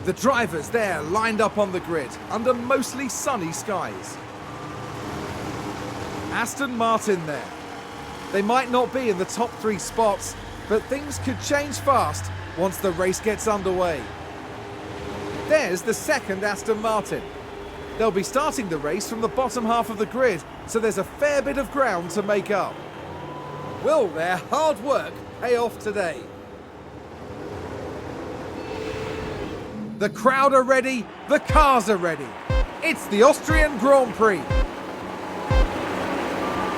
The drivers there lined up on the grid under mostly sunny skies. Aston Martin there. They might not be in the top 3 spots, but things could change fast once the race gets underway. There's the second Aston Martin. They'll be starting the race from the bottom half of the grid, so there's a fair bit of ground to make up. Will their hard work pay off today? The crowd are ready, the cars are ready. It's the Austrian Grand Prix.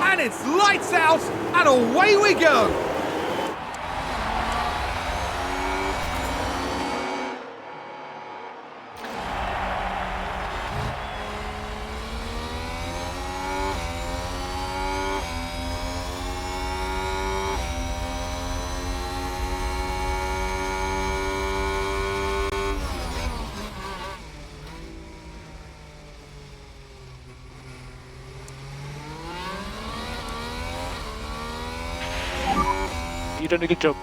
And it's lights out, and away we go! You done a good job.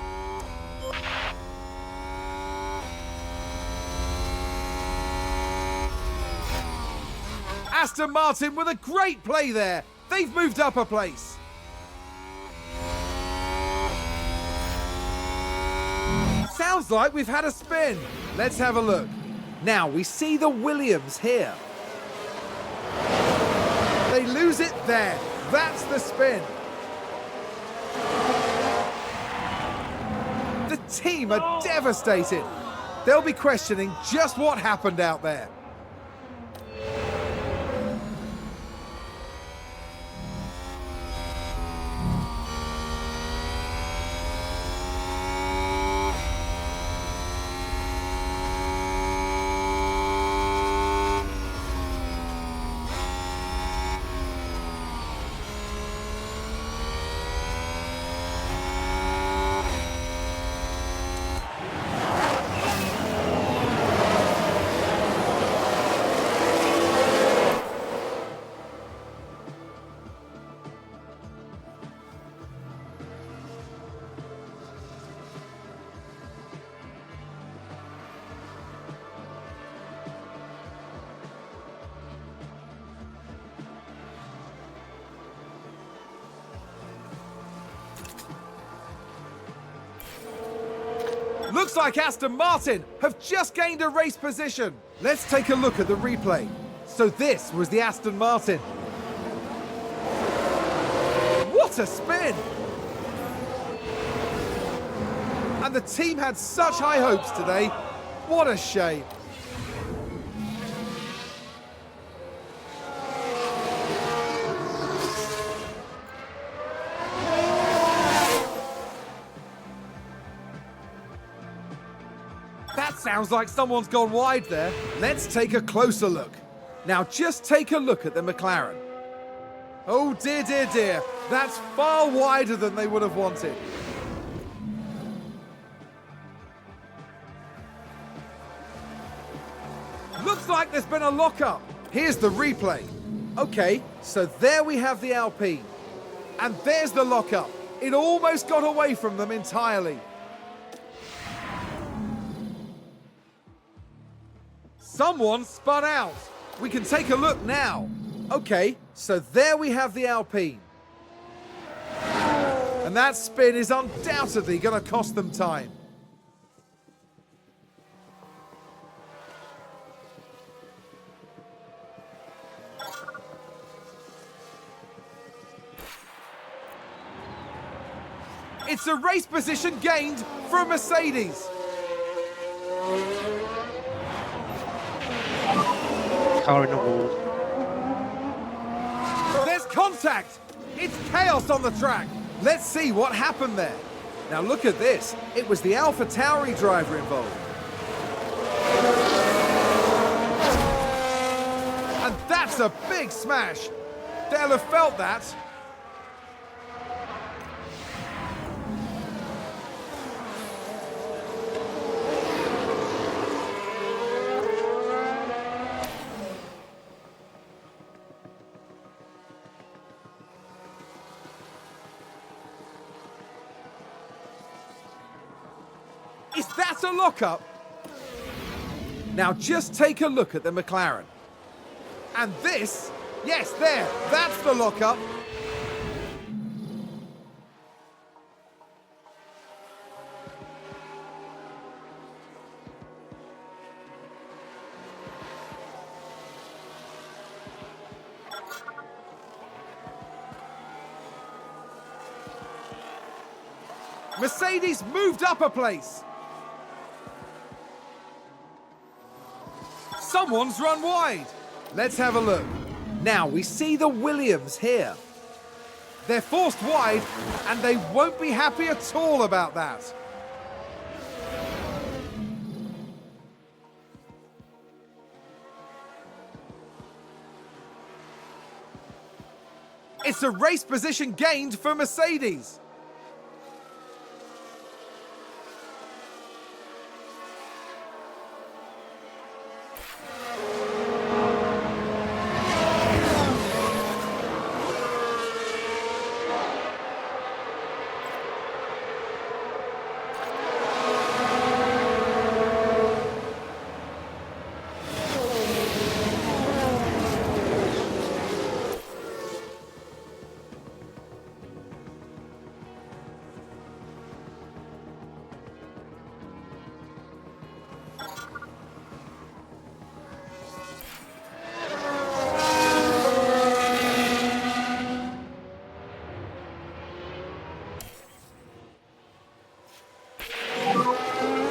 Aston Martin with a great play there. They've moved up a place. Sounds like we've had a spin. Let's have a look. Now we see the Williams here. They lose it there. That's the spin. The team are devastated. They'll be questioning just what happened out there. Looks like Aston Martin have just gained a race position. Let's take a look at the replay. So this was the Aston Martin. What a spin! And the team had such high hopes today. What a shame. That sounds like someone's gone wide there. Let's take a closer look. Now just take a look at the McLaren. Oh dear, dear, dear. That's far wider than they would have wanted. Looks like there's been a lockup. Here's the replay. Okay, so there we have the Alpine. And there's the lockup. It almost got away from them entirely. Someone spun out. We can take a look now. Okay, so there we have the Alpine. And that spin is undoubtedly going to cost them time. It's a race position gained from Mercedes. Car in the wall. There's contact. It's chaos on the track. Let's see what happened there. Now look at this. It was the AlphaTauri driver involved. And that's a big smash. They'll have felt that. Is that a lockup? Now just take a look at the McLaren. And this, yes, there, that's the lockup. Mercedes moved up a place. Someone's run wide. Let's have a look. Now we see the Williams here. They're forced wide and they won't be happy at all about that. It's a race position gained for Mercedes.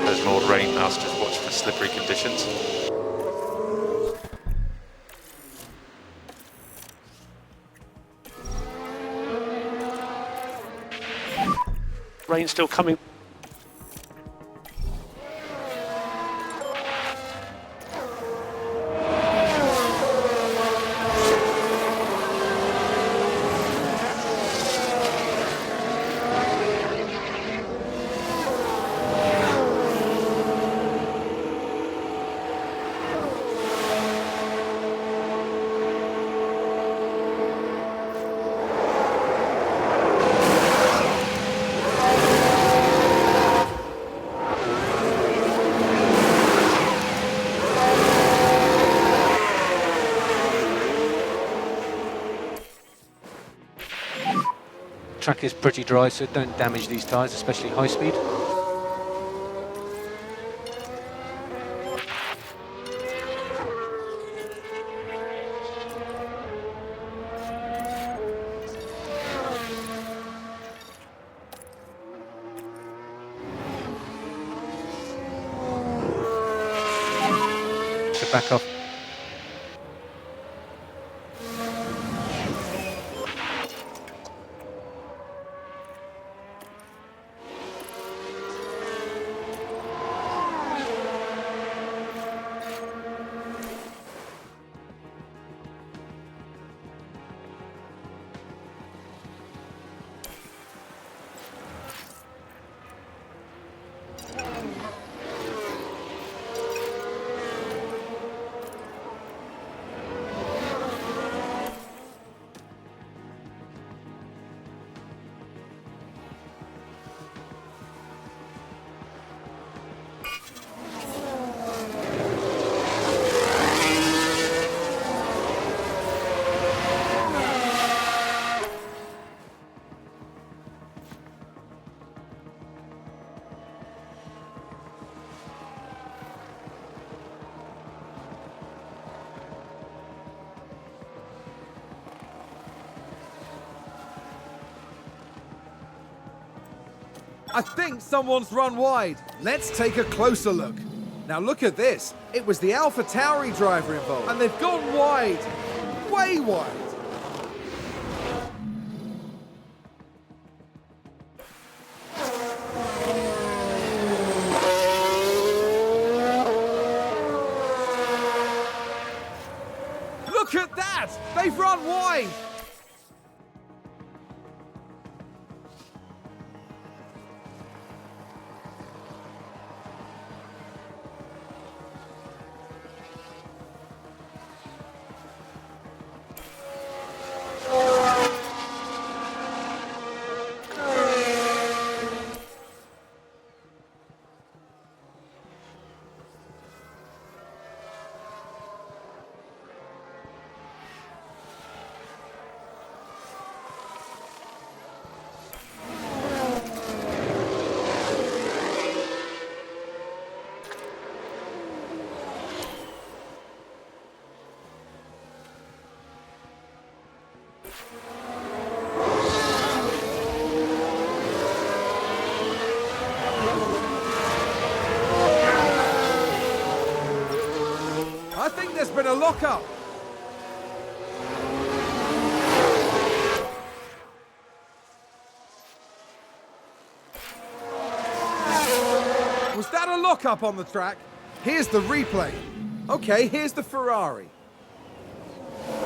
There's more rain now, so just watch for slippery conditions. Rain still coming. Track is pretty dry, so don't damage these tyres, especially high speed. So back off. I think someone's run wide. Let's take a closer look. Now look at this. It was the AlphaTauri driver involved, and they've gone wide. Way wide. Look at that! They've run wide! I think there's been a lock-up. Was that a lock-up on the track? Here's the replay. Okay, here's the Ferrari.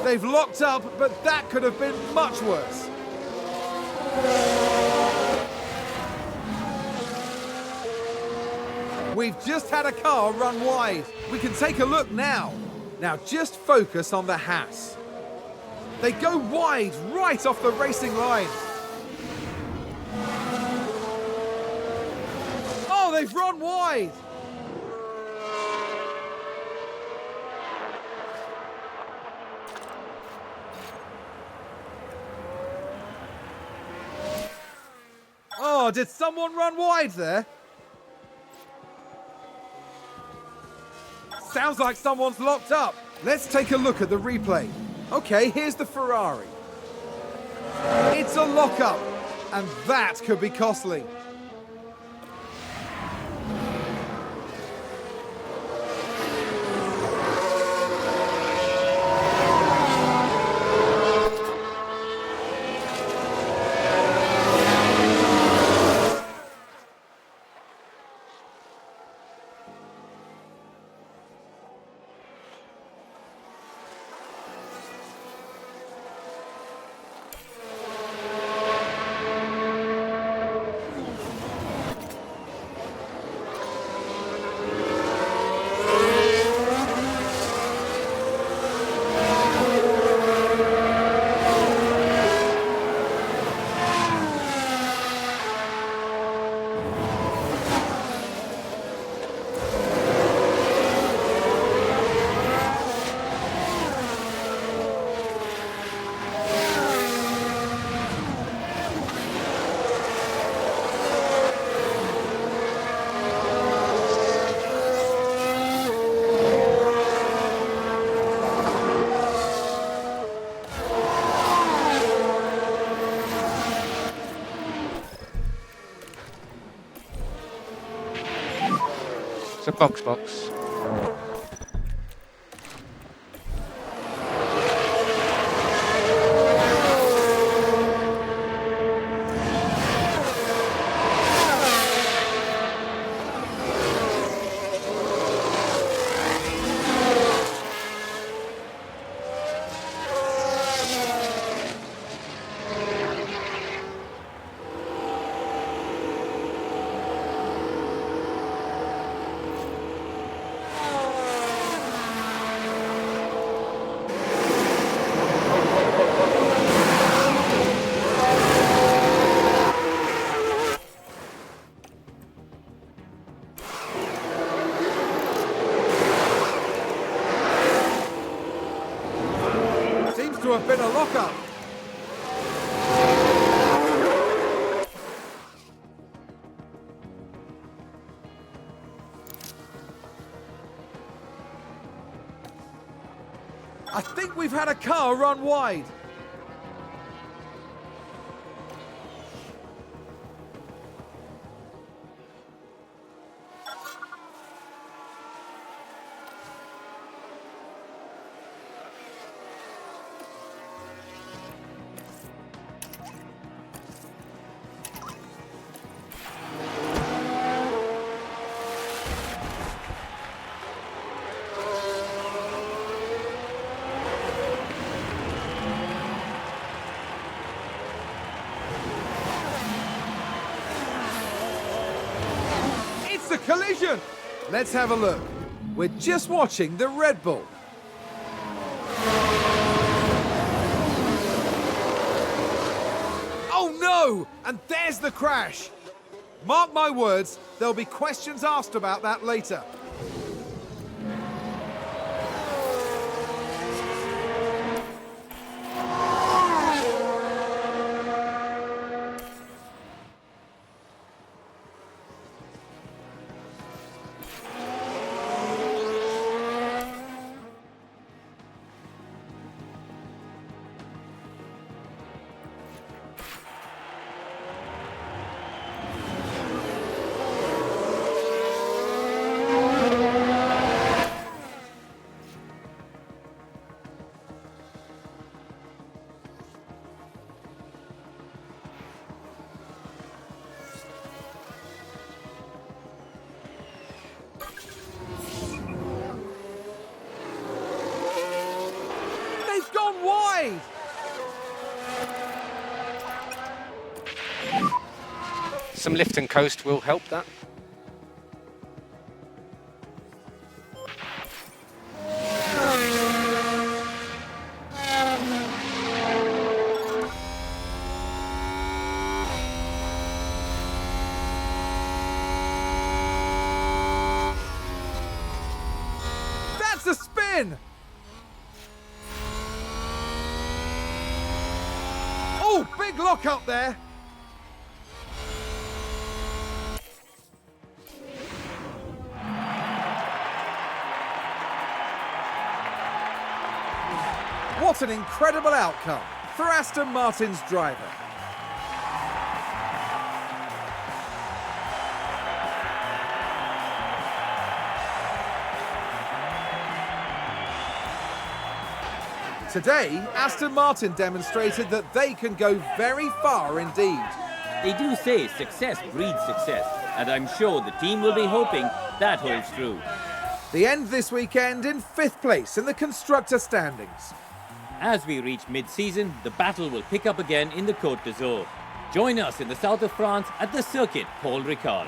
They've locked up, but that could have been much worse. We've just had a car run wide. We can take a look now. Now just focus on the Haas. They go wide right off the racing line. Oh, they've run wide. Oh, did someone run wide there? Sounds like someone's locked up. Let's take a look at the replay. Okay, here's the Ferrari. It's a lock-up, and that could be costly. It's a box. Seems to have been a lock-up. I think we've had a car run wide. It's a collision. Let's have a look. We're just watching the Red Bull. Oh no! And there's the crash. Mark my words, there'll be questions asked about that later. made. Some lift and coast will help that. That's a spin. Oh, big lock up there. What an incredible outcome for Aston Martin's driver. Today, Aston Martin demonstrated that they can go very far indeed. They do say success breeds success, and I'm sure the team will be hoping that holds true. The end this weekend in 5th place in the constructor standings. As we reach mid-season, the battle will pick up again in the Côte d'Azur. Join us in the south of France at the circuit Paul Ricard.